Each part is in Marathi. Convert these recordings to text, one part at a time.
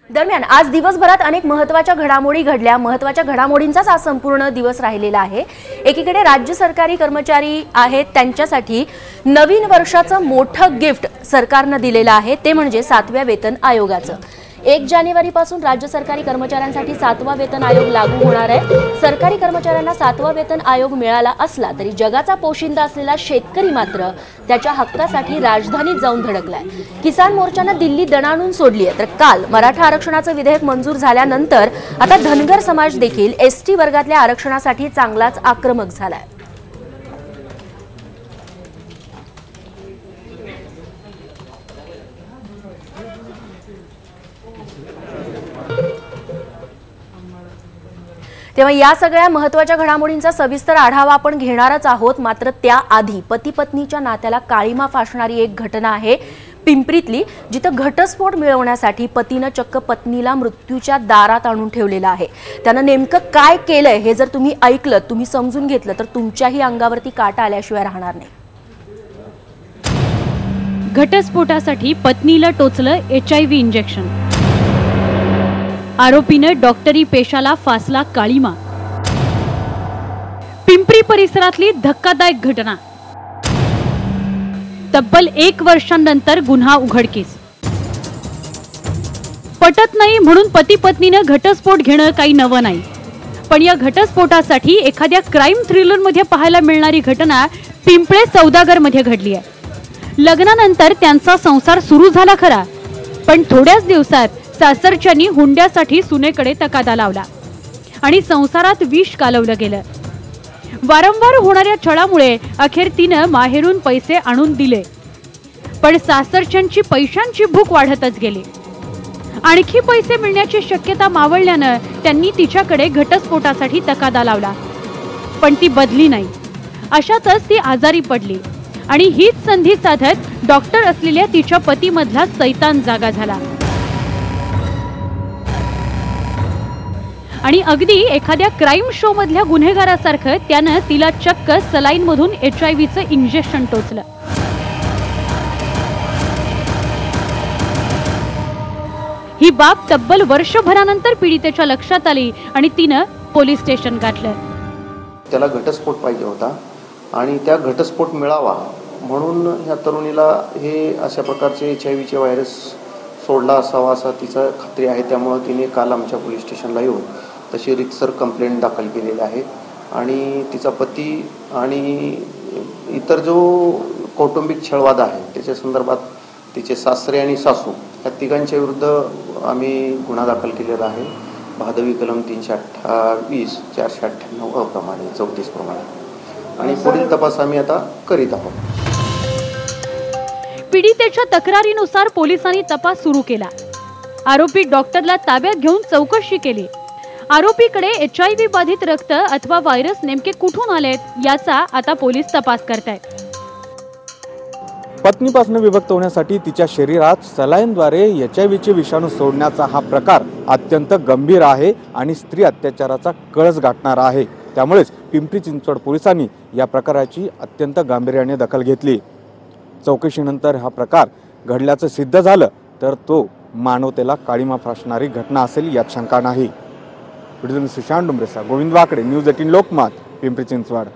दरम्यान आज दिवसभरात अनेक महत्त्वाच्या घडामोडी घडल्या। महत्त्वाच्या घडामोडींचाच आज संपूर्ण दिवस राहिलेला आहे। एकीकडे राज्य सरकारी कर्मचारी आहेत त्यांच्यासाठी नवीन वर्षाचं मोठं गिफ्ट सरकारने दिलेलं आहे, ते म्हणजे 7व्या वेतन आयोगाचं। 1 जानेवारीपासून राज्य सरकारी कर्मचाऱ्यांसाठी 7वा वेतन आयोग लागू होणार आहे। सरकारी कर्मचाऱ्यांना 7वा वेतन आयोग मिळाला असला तरी जगाचा पोशिंदा असलेला शेतकरी मात्र त्याच्या हक्कासाठी राजधानीत जाऊन धडकलाय। किसान मोर्चाने दिल्ली दणाणून सोडली आहे, तर काल मराठा आरक्षणाचं विधेयक मंजूर झाल्यानंतर आता धनगर समाज देखील एसटी वर्गातल्या आरक्षणासाठी चांगलाच आक्रमक झालाय। तेव्हा या सगळ्या महत्त्वाच्या घडामोडींचा सविस्तर आढावा आपण घेणारच आहोत। मात्र त्याआधी पती पत्नीच्या नात्याला काळीमा फासणारी एक घटना आहे पिंपरीतली, जिथे घटस्फोट मिळवण्यासाठी पतीने चक्क पत्नीला मृत्यूच्या दारात आणून ठेवलेलं आहे। त्यानं नेमकं काय केलंय हे जर तुम्ही ऐकलं, तुम्ही समजून घेतलं तर तुमच्याही अंगावरती काटा आल्याशिवाय राहणार नाही। घटस्फोटासाठी पत्नीला टोचलं HIV इंजेक्शन, आरोपीने डॉक्टरी पेशाला फासला काळीमा। पिंपरी परिसरातली धक्कादायक घटना, तब्बल 1 वर्षांनंतर गुन्हा उघडकीस। पटत नाही म्हणून पती पत्नीने घटस्फोट घेणं काही नवं नाही, पण या घटस्फोटासाठी एखाद्या क्राइम थ्रिलर मध्ये पाहायला मिळणारी घटना पिंपळे सौदागर मध्ये घडली आहे। लग्नानंतर त्यांचा संसार सुरू झाला खरा, पण थोड्याच दिवसात सासरच्यांनी हुंड्यासाठी सुनेकडे तकादा लावला आणि संसारात विष कालवलं गेलं। वारंवार होणाऱ्या छळामुळे अखेर तिनं माहेरून पैसे आणून दिले, पण सासरच्यांची पैशांची भूक वाढतच गेली। आणखी पैसे मिळण्याची शक्यता मावळल्यानं त्यांनी तिच्याकडे घटस्फोटासाठी तकादा लावला, पण ती बदली नाही। अशातच ती आजारी पडली आणि हीच संधी साधत डॉक्टर असलेल्या तिच्या पतीमधला सैतान जागा झाला आणि अगदी एखाद्या क्राइम शो मधल्या गुन्हेगारासारखं त्यानं तिला चक्क सलाईन मधून HIVचं इंजेक्शन टोचलं। ही बाब तब्बल वर्षभरानंतर पीडितेच्या लक्षात आली आणि तिनं पोलीस स्टेशन गाठलं। त्याला घटस्फोट पाहिजे होता आणि त्या घटस्फोट मिळावा म्हणून ह्या तरुणीला हे अशा प्रकारचे HIVचे व्हायरस सोडला असावा असा तिचा खात्री आहे। त्यामुळे तिने काल आमच्या पोलीस स्टेशनला येऊन तशी रितसर कंप्लेंट दाखल केलेली आहे आणि तिचा पती आणि इतर जो कौटुंबिक छळवाद आहे त्याच्या संदर्भात तिचे सासरे आणि सासू या तिघांच्या विरुद्ध आम्ही गुन्हा दाखल केलेला आहे। भादवी कलम 328 498 प्रमाणे 34 प्रमाणे आणि पुढील तपास आम्ही आता करीत आहोत। पीडितेच्या तक्रारीनुसार पोलिसांनी तपास सुरू केला। आरोपी डॉक्टरला ताब्यात घेऊन चौकशी केली। आरोपीकडे HIV बाधित रक्त अथवा व्हायरस नेमके कुठून आलेत याचा आता पोलीस तपास करतायत। पत्नीपासून विभक्त होण्यासाठी तिच्या शरीरात सलाईनद्वारे HIVचे विषाणू सोडण्याचा हा प्रकार अत्यंत गंभीर आहे आणि स्त्री अत्याचाराचा कळस गाठणारा आहे। त्यामुळेच पिंपरी चिंचवड पोलिसांनी या प्रकाराची अत्यंत गांभीर्याने दखल घेतली। चौकशीनंतर हा प्रकार घडल्याचं सिद्ध झालं तर तो मानवतेला काळीमा फासणारी घटना असेल यात शंका नाही। सुशांत डुमरेसा, गोविंद वाकडे, न्यूज 18 लोकमत, पिंपरी चिंचवड।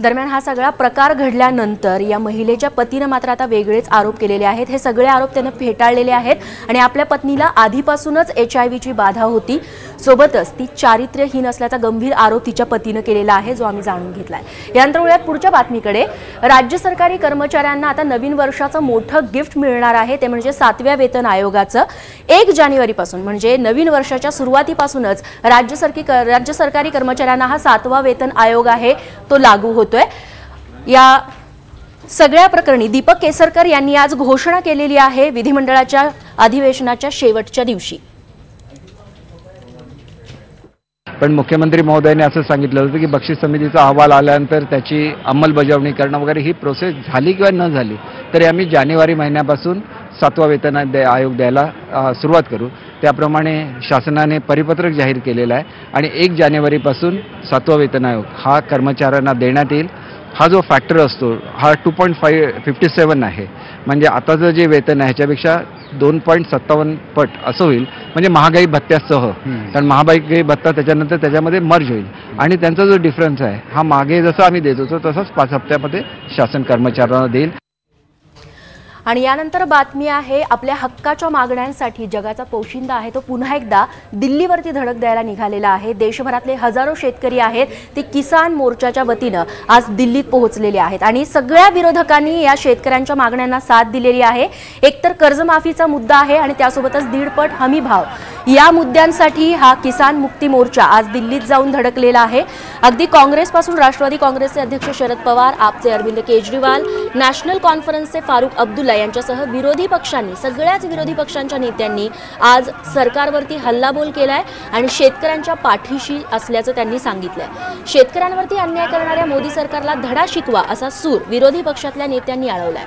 दरम्यान हा सगळा प्रकार घडल्यानंतर या महिलेच्या पतीने मात्र आता वेगळेच आरोप केलेले आहेत। हे सगळे आरोप त्याने फेटाळलेले आहेत आणि आपल्या पत्नीला आधीपासूनच HIVची बाधा होती, सोबतच ती चारित्र्यहीन असल्याचा गंभीर आरोप तिच्या पतीने केलेला आहे, जो आम्ही जाणून घेतलाय। यानंतर वळूयात पुढच्या बातमीकडे। राज्य सरकारी कर्मचाऱ्यांना आता नवीन वर्षाचं मोठं गिफ्ट मिळणार आहे, ते म्हणजे 7व्या वेतन आयोगाचं। 1 जानेवारीपासून म्हणजे नवीन वर्षाच्या सुरुवातीपासूनच राज्य सरकारी कर्मचाऱ्यांना हा 7वा वेतन आयोग आहे तो लागू होतोय। या सगळ्या प्रकरणी दीपक केसरकर यांनी आज घोषणा केलेली आहे विधिमंडळाच्या अधिवेशनाच्या शेवटच्या दिवशी। पण मुख्यमंत्री महोदयांनी असं सांगितलं होतं की बक्षीस समितीचा अहवाल आल्यानंतर त्याची अंमलबजावणी करणं वगैरे ही प्रोसेस झाली किंवा न झाली तरी आम्ही जानेवारी महिन्यापासून 7वा वेतन आयोग द्यायला सुरुवात करू। त्याप्रमाणे शासनाने परिपत्रक जाहीर केलेलं आहे आणि 1 जानेवारीपासून 7वा वेतन आयोग हा कर्मचाऱ्यांना देण्यात येईल। हा जो फॅक्टर असतो हा 2.57 आहे. म्हणजे आताचं जे वेतन आहे ह्याच्यापेक्षा 2.57 पट असं होईल. म्हणजे महागाई भत्त्यासह, कारण महागाई भत्ता त्याच्यानंतर त्याच्यामध्ये मर्ज होईल आणि त्यांचा जो डिफरन्स आहे हा मागे जसं आम्ही देत होतो तसंच 5 हप्त्यामध्ये शासन कर्मचाऱ्यांना देईल. आणि यानंतर बातमी आहे आपल्या हक्काच्या मागण्यांसाठी जगाचा पोशिंदा आहे तो पुन्हा एकदा दिल्लीवरती धडक द्यायला निघालेला आहे. देशभरातले हजारो शेतकरी आहेत ते किसान मोर्चाच्या वतीनं आज दिल्लीत पोहोचलेले आहेत आणि सगळ्या विरोधकांनी या शेतकऱ्यांच्या मागण्यांना साथ दिलेली आहे. एकतर कर्जमाफीचा मुद्दा आहे आणि त्यासोबतच 1.5 पट हमी भाव या मुद्द्यांसाठी हा किसान मुक्ती मोर्चा आज दिल्लीत जाऊन धडकलेला आहे. अगदी काँग्रेसपासून राष्ट्रवादी काँग्रेसचे अध्यक्ष शरद पवार, आपचे अरविंद केजरीवाल, नॅशनल कॉन्फरन्सचे फारुख अब्दुल्ला यांच्यासह विरोधी पक्षांनी सगळ्याच विरोधी पक्षांच्या नेत्यांनी आज सरकारवरती हल्लाबोल केलाय आणि शेतकऱ्यांच्या पाठीशी असल्याचं त्यांनी सांगितलंय. शेतकऱ्यांवरती अन्याय करणाऱ्या मोदी सरकारला धडा शिकवा असा सूर विरोधी पक्षातल्या नेत्यांनी आळवलाय.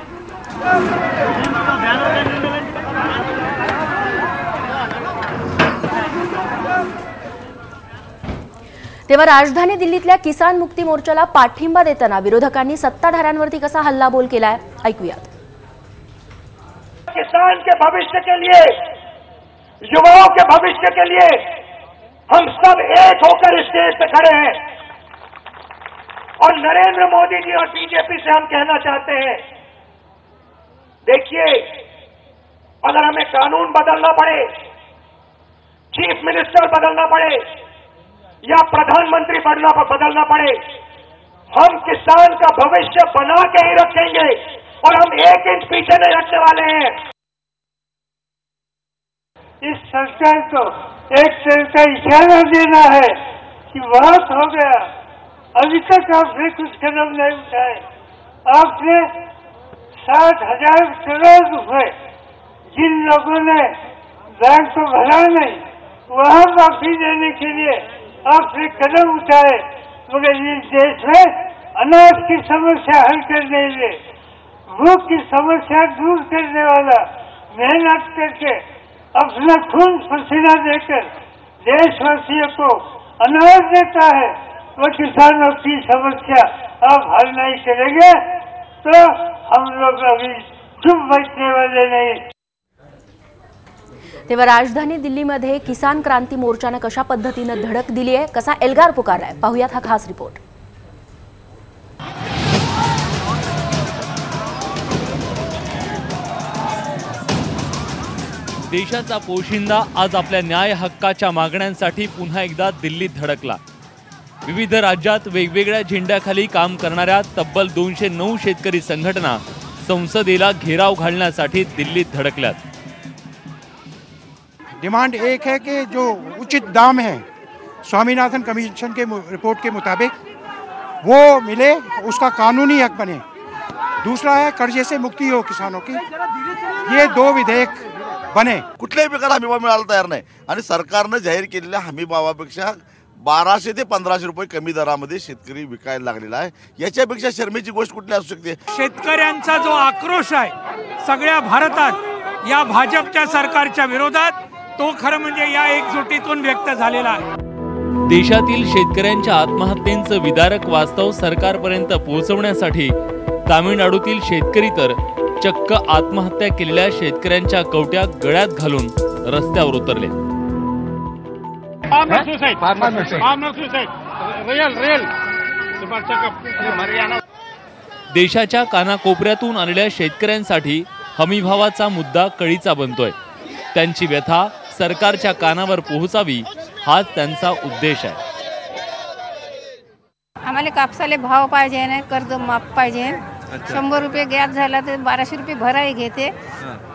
तेव्हा राजधानी दिल्लीतल्या किसान मुक्ती मोर्चाला पाठिंबा देताना विरोधकांनी सत्ताधाऱ्यांवरती कसा हल्लाबोल केलाय ऐकूयात. किसान के भविष्य के लिए, युवाओं के भविष्य के लिए हम सब एक होकर स्टेज पे खड़े हैं और नरेंद्र मोदी जी और बीजेपी से हम कहना चाहते हैं, देखिए अगर हमें कानून बदलना पड़े, चीफ मिनिस्टर बदलना पड़े या प्रधानमंत्री बदलना पड़े, हम किसान का भविष्य बना के ही रखेंगे और हम 1 इंच पीछे नहीं रखने वाले हैं. इस सरकार को एक तरह का इशारा देना है कि बहुत हो गया, अभी तक आपने कुछ कदम नहीं उठाए. आपने 60,000 करोड़ रुपए जिन लोगों ने बैंक को भरा नहीं वहां माफी देने के लिए आपने कदम उठाए, मगर इस देश में अनाज की समस्या हल करने के लिए, भूख की समस्या दूर करने वाला मेहनत करके अपना खून पसीना देकर देशवासियों को अनाज देता है, वो किसानों की समस्या आप हल नहीं करेंगे तो हम लोग अभी चुप बैठने वाले नहीं. तेव्हा राजधानी दिल्लीमध्ये किसान क्रांती मोर्चानं कशा पद्धतीनं धडक दिली आहे, कसा एल्गार पुकारलाय, पाहूयात हा खास रिपोर्ट. देशाचा पोशिंदा आज आपल्या न्याय हक्काच्या मागण्यांसाठी पुन्हा एकदा दिल्लीत धडकला. विविध राज्यात वेगवेगळ्या झेंड्याखाली काम करणाऱ्या तब्बल 209 शेतकरी संघटना संसदेला घेराव घालण्यासाठी दिल्लीत धडकल्यात. डिमांड एक है कि जो उचित दाम है स्वामीनाथन कमीशन के रिपोर्ट के मुताबिक वो मिले, उसका कानूनी हक बने. दूसरा है कर्जे से मुक्ति हो किसानों की. ये 2 विधेयक बने. कुठल्याही प्रकार हमीभाव मिळायला तयार नाही आणि सरकारनं जाहीर केलेल्या हमीभावापेक्षा 1200 ते 1500 रुपये कमी दरामध्ये शेतकरी विकायला लागलेला आहे. याच्यापेक्षा शर्मेची गोष्ट कुठली असू शकते. शेतकऱ्यांचा जो आक्रोश आहे सगळ्या भारतात या भाजपच्या सरकारच्या विरोधात, तो खरं म्हणजे या एकजुटीतून व्यक्त झालेला आहे. देशातील शेतकऱ्यांच्या आत्महत्येचं विदारक वास्तव सरकारपर्यंत पोहोचवण्यासाठी तामिळनाडूतील शेतकरी तर चक्क आत्महत्या केलेल्या शेतकऱ्यांच्या कवट्या गळ्यात घालून रस्त्यावर उतरले. देशाच्या कानाकोपऱ्यातून आलेल्या शेतकऱ्यांसाठी हमीभावाचा मुद्दा कळीचा बनतोय. त्यांची व्यथा सरकारच्या कानावर पोहोचावी हाच त्यांचा उद्देश आहे. आम्हाला कापसाले भाव पाहिजे ना, कर्ज माफ पाहिजे. 100 रुपये गॅस झाला तर 1200 रुपये भराई घेते.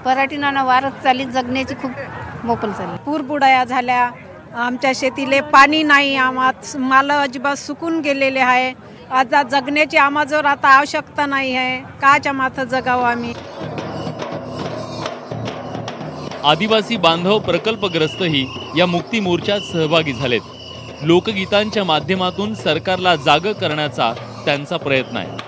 पराठीना वारच चाली, जगण्याची खूप मोकल चालली. पूरबुडाया झाल्या, आमच्या शेतीले पाणी नाही, माल अजिबात सुकून गेलेले आहे. आता जगण्याची आम्हाजवळ आता आवश्यकता नाही आहे. काच्या माथं जगावं आम्ही. आदिवासी बांधव प्रकल्पग्रस्तही या मुक्ती मोर्चात सहभागी झालेत. लोकगीतांच्या माध्यमातून सरकारला जाग करण्याचा त्यांचा प्रयत्न आहे.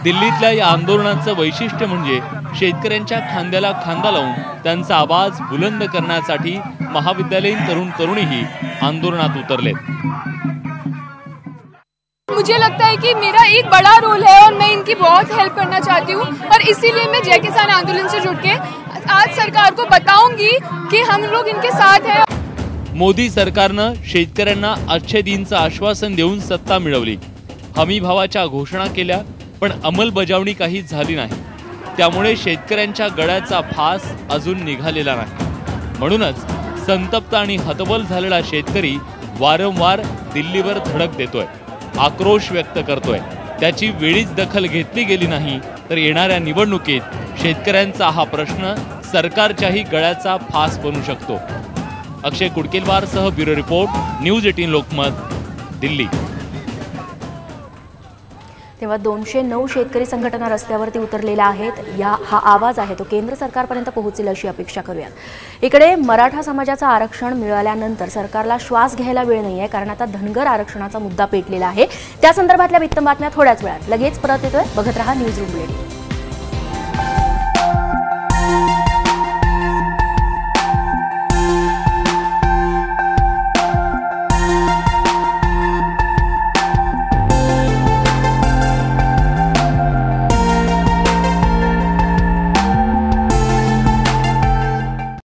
दिल्लीतल्या या आंदोलनाचं वैशिष्ट्य म्हणजे शेतकऱ्यांच्या खांद्याला खांदा लावून त्यांचा आवाज बुलंद करण्यासाठी महाविद्यालयीन तरुण तरुणीही आंदोलनात उतरलेत. मुझे लगता है कि मेरा एक बड़ा रोल है और मैं इनकी बहुत हेल्प करना चाहती हूँ और इसीलिए मैं जय किसान आंदोलन से जुड़ के आज सरकार को बताऊंगी कि हम लोग इनके साथ हैं। मोदी सरकारनं शेतकऱ्यांना अच्छे दिनचं आश्वासन देऊन सत्ता मिळवली, हमी भावाच्या घोषणा केल्या, पण अंमलबजावणी काही झाली नाही। त्यामुळे शेतकऱ्यांच्या गळ्याचा फास अजून निघालेला नाही। म्हणूनच संतप्त आणि हतबल झालेला शेतकरी वारंवार दिल्लीवर धडक देतोय, आक्रोश व्यक्त करतोय। त्याची वेळीच दखल घेतली गेली नाही तर येणाऱ्या निवडणुकीत शेतकऱ्यांचा हा प्रश्न सरकारच्याही गळ्याचा फास बनू शकतो। अक्षय कुडकेलवारसह bureau report, news 18 Lokmat, Delhi. तेव्हा 209 शेतकरी संघटना रस्त्यावरती उतरलेल्या आहेत। हा आवाज आहे तो केंद्र सरकारपर्यंत पोहोचेल अशी अपेक्षा करूयात। इकडे मराठा समाजाचं आरक्षण मिळाल्यानंतर सरकारला श्वास घ्यायला वेळ नाहीये, कारण आता धनगर आरक्षणाचा मुद्दा पेटलेला आहे। त्या संदर्भातल्या वित्त बातम्या थोड्याच वेळात लगेच परत येतोय। बघत रहा न्यूज रूम बुलेटिन।